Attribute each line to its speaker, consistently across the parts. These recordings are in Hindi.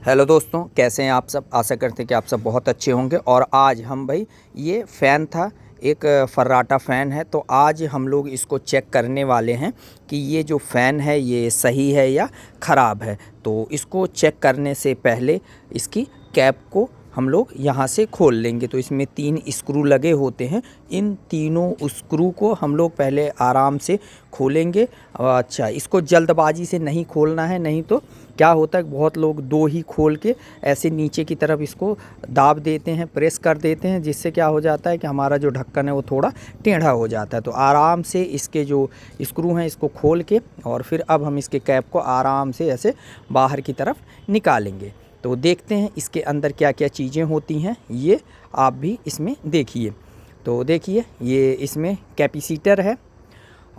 Speaker 1: हेलो दोस्तों, कैसे हैं आप सब। आशा करते हैं कि आप सब बहुत अच्छे होंगे। और आज हम भाई ये फ़ैन था, एक फर्राटा फ़ैन है, तो आज हम लोग इसको चेक करने वाले हैं कि ये जो फ़ैन है ये सही है या ख़राब है। तो इसको चेक करने से पहले इसकी कैप को हम लोग यहाँ से खोल लेंगे। तो इसमें 3 स्क्रू लगे होते हैं, इन तीनों स्क्रू को हम लोग पहले आराम से खोलेंगे। अच्छा, इसको जल्दबाजी से नहीं खोलना है, नहीं तो क्या होता है बहुत लोग 2 ही खोल के ऐसे नीचे की तरफ इसको दाब देते हैं, प्रेस कर देते हैं, जिससे क्या हो जाता है कि हमारा जो ढक्कन है वो थोड़ा टेढ़ा हो जाता है। तो आराम से इसके जो स्क्रू हैं इसको खोल के और फिर अब हम इसके कैप को आराम से ऐसे बाहर की तरफ निकालेंगे। तो देखते हैं इसके अंदर क्या क्या चीज़ें होती हैं, ये आप भी इसमें देखिए। तो देखिए, ये इसमें कैपेसिटर है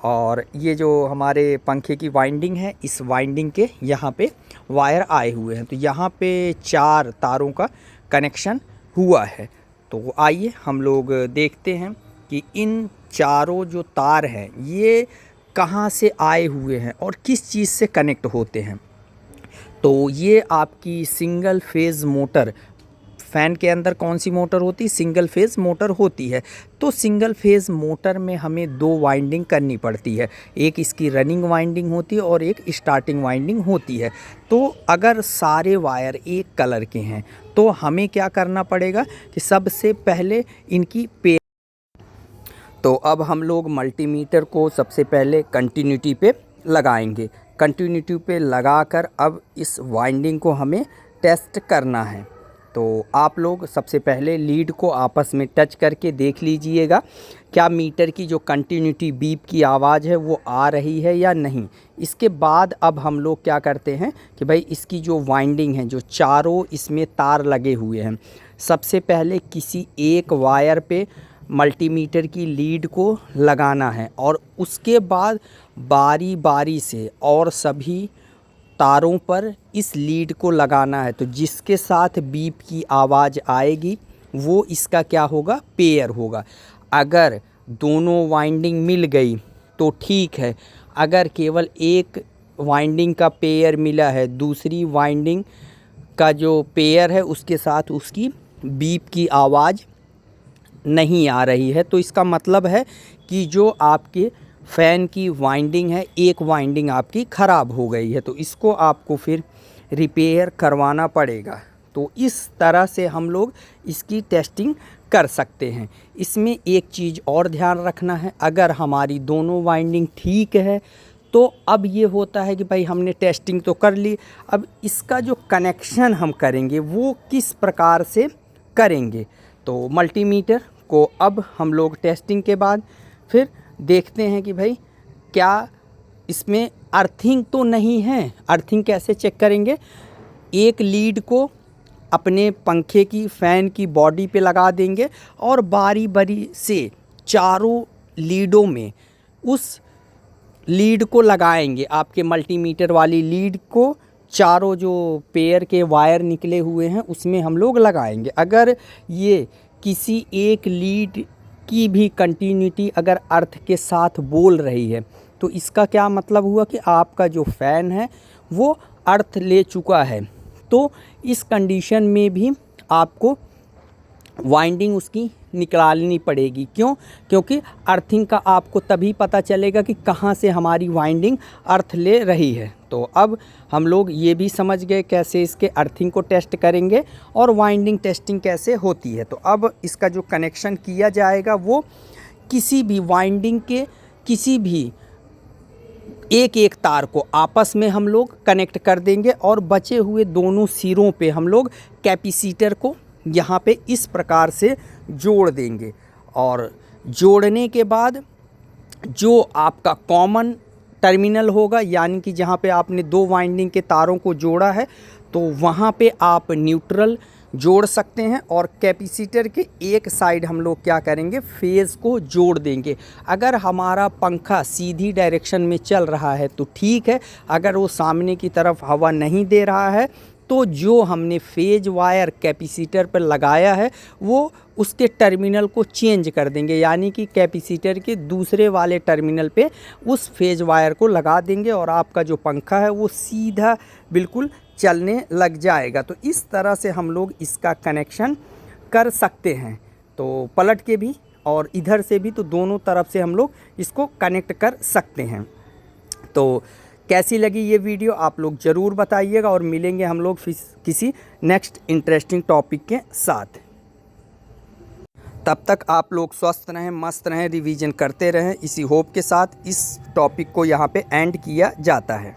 Speaker 1: और ये जो हमारे पंखे की वाइंडिंग है, इस वाइंडिंग के यहाँ पे वायर आए हुए हैं। तो यहाँ पे 4 तारों का कनेक्शन हुआ है। तो आइए हम लोग देखते हैं कि इन चारों जो तार हैं ये कहाँ से आए हुए हैं और किस चीज़ से कनेक्ट होते हैं। तो ये आपकी सिंगल फेज़ मोटर, फ़ैन के अंदर कौन सी मोटर होती है, सिंगल फेज़ मोटर होती है। तो सिंगल फेज़ मोटर में हमें 2 वाइंडिंग करनी पड़ती है, एक इसकी रनिंग वाइंडिंग होती है और एक स्टार्टिंग वाइंडिंग होती है। तो अगर सारे वायर एक कलर के हैं तो हमें क्या करना पड़ेगा कि सबसे पहले इनकी पे तो अब हम लोग मल्टीमीटर को सबसे पहले कंटिन्यूटी पे लगाएंगे। कंटिन्यूटी पे लगाकर अब इस वाइंडिंग को हमें टेस्ट करना है। तो आप लोग सबसे पहले लीड को आपस में टच करके देख लीजिएगा क्या मीटर की जो कंटिन्यूटी बीप की आवाज़ है वो आ रही है या नहीं। इसके बाद अब हम लोग क्या करते हैं कि भाई इसकी जो वाइंडिंग है, जो चारों इसमें तार लगे हुए हैं, सबसे पहले किसी एक वायर पे मल्टीमीटर की लीड को लगाना है और उसके बाद बारी बारी से और सभी तारों पर इस लीड को लगाना है। तो जिसके साथ बीप की आवाज़ आएगी वो इसका क्या होगा, पेयर होगा। अगर दोनों वाइंडिंग मिल गई तो ठीक है, अगर केवल एक वाइंडिंग का पेयर मिला है, दूसरी वाइंडिंग का जो पेयर है उसके साथ उसकी बीप की आवाज़ नहीं आ रही है, तो इसका मतलब है कि जो आपके फ़ैन की वाइंडिंग है, एक वाइंडिंग आपकी ख़राब हो गई है। तो इसको आपको फिर रिपेयर करवाना पड़ेगा। तो इस तरह से हम लोग इसकी टेस्टिंग कर सकते हैं। इसमें एक चीज़ और ध्यान रखना है, अगर हमारी दोनों वाइंडिंग ठीक है तो अब ये होता है कि भाई हमने टेस्टिंग तो कर ली, अब इसका जो कनेक्शन हम करेंगे वो किस प्रकार से करेंगे। तो मल्टीमीटर को अब हम लोग टेस्टिंग के बाद फिर देखते हैं कि भाई क्या इसमें अर्थिंग तो नहीं है। अर्थिंग कैसे चेक करेंगे, एक लीड को अपने पंखे की फ़ैन की बॉडी पे लगा देंगे और बारी बारी से चारों लीडों में उस लीड को लगाएंगे। आपके मल्टीमीटर वाली लीड को चारों जो पेयर के वायर निकले हुए हैं उसमें हम लोग लगाएंगे। अगर ये किसी एक लीड की भी कंटिन्यूटी अगर अर्थ के साथ बोल रही है तो इसका क्या मतलब हुआ कि आपका जो फ़ैन है वो अर्थ ले चुका है। तो इस कंडीशन में भी आपको वाइंडिंग उसकी निकालनी पड़ेगी। क्यों? क्योंकि अर्थिंग का आपको तभी पता चलेगा कि कहाँ से हमारी वाइंडिंग अर्थ ले रही है। तो अब हम लोग ये भी समझ गए कैसे इसके अर्थिंग को टेस्ट करेंगे और वाइंडिंग टेस्टिंग कैसे होती है। तो अब इसका जो कनेक्शन किया जाएगा वो किसी भी वाइंडिंग के किसी भी एक एक तार को आपस में हम लोग कनेक्ट कर देंगे और बचे हुए दोनों सिरों पे हम लोग कैपेसिटर को यहाँ पे इस प्रकार से जोड़ देंगे। और जोड़ने के बाद जो आपका कॉमन टर्मिनल होगा, यानी कि जहाँ पे आपने 2 वाइंडिंग के तारों को जोड़ा है, तो वहाँ पे आप न्यूट्रल जोड़ सकते हैं और कैपेसिटर के एक साइड हम लोग क्या करेंगे, फेज़ को जोड़ देंगे। अगर हमारा पंखा सीधी डायरेक्शन में चल रहा है तो ठीक है, अगर वो सामने की तरफ हवा नहीं दे रहा है तो जो हमने फेज वायर कैपेसिटर पर लगाया है वो उसके टर्मिनल को चेंज कर देंगे, यानी कि कैपेसिटर के दूसरे वाले टर्मिनल पे उस फेज वायर को लगा देंगे और आपका जो पंखा है वो सीधा बिल्कुल चलने लग जाएगा। तो इस तरह से हम लोग इसका कनेक्शन कर सकते हैं। तो पलट के भी और इधर से भी, तो दोनों तरफ से हम लोग इसको कनेक्ट कर सकते हैं। तो कैसी लगी ये वीडियो आप लोग ज़रूर बताइएगा, और मिलेंगे हम लोग फिर किसी नेक्स्ट इंटरेस्टिंग टॉपिक के साथ। तब तक आप लोग स्वस्थ रहें, मस्त रहें, रिवीजन करते रहें। इसी होप के साथ इस टॉपिक को यहाँ पे एंड किया जाता है।